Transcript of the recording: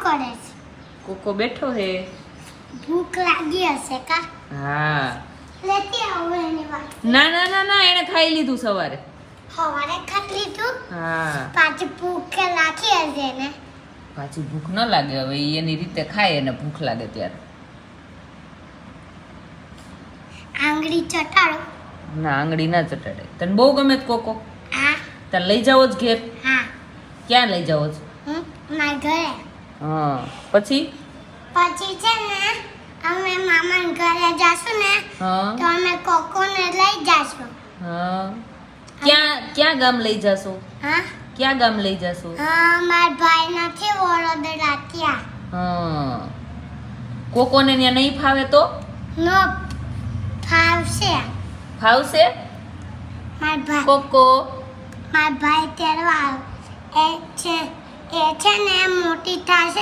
કરે છે? કોકો બેઠો હે. ભૂખ લાગી હશે કા? હા. લેતી આવો એની વાત. ના ના ના ના એને ખાઈ લીધું સવારે. સવારે ખાઈ લીધું? હા. પાછી ભૂખ લાગી હશે ને? પાછી ભૂખ ન લાગે હવે ઈ એની રીતે ખાય એને ભૂખ લાગે ત્યારે. આંગળી ચટાડો. ના આંગળી ના ચટાડે. તને બહુ ગમે છે કોકો? હા. તાર લઈ જાવો જ ઘેર? હા. ક્યાં લઈ જાવો છો? મારા ઘરે. હા. પછી છે ને અમે મામાના ઘરે જાશું ને હા તો અમે કોકોને લઈ જાશું. હા. ક્યાં ગામ લઈ જાશો? હા. ક્યાં ગામ લઈ જાશો? મારા ભાઈ નથી વડોદરા ત્યાં. હા. કોકોને ત્યાં નહીં ફાવે તો? નો ફાવશે. ફાવશે? મારા ભાઈ કોકો તેડવા એ છે ને મોટી થશે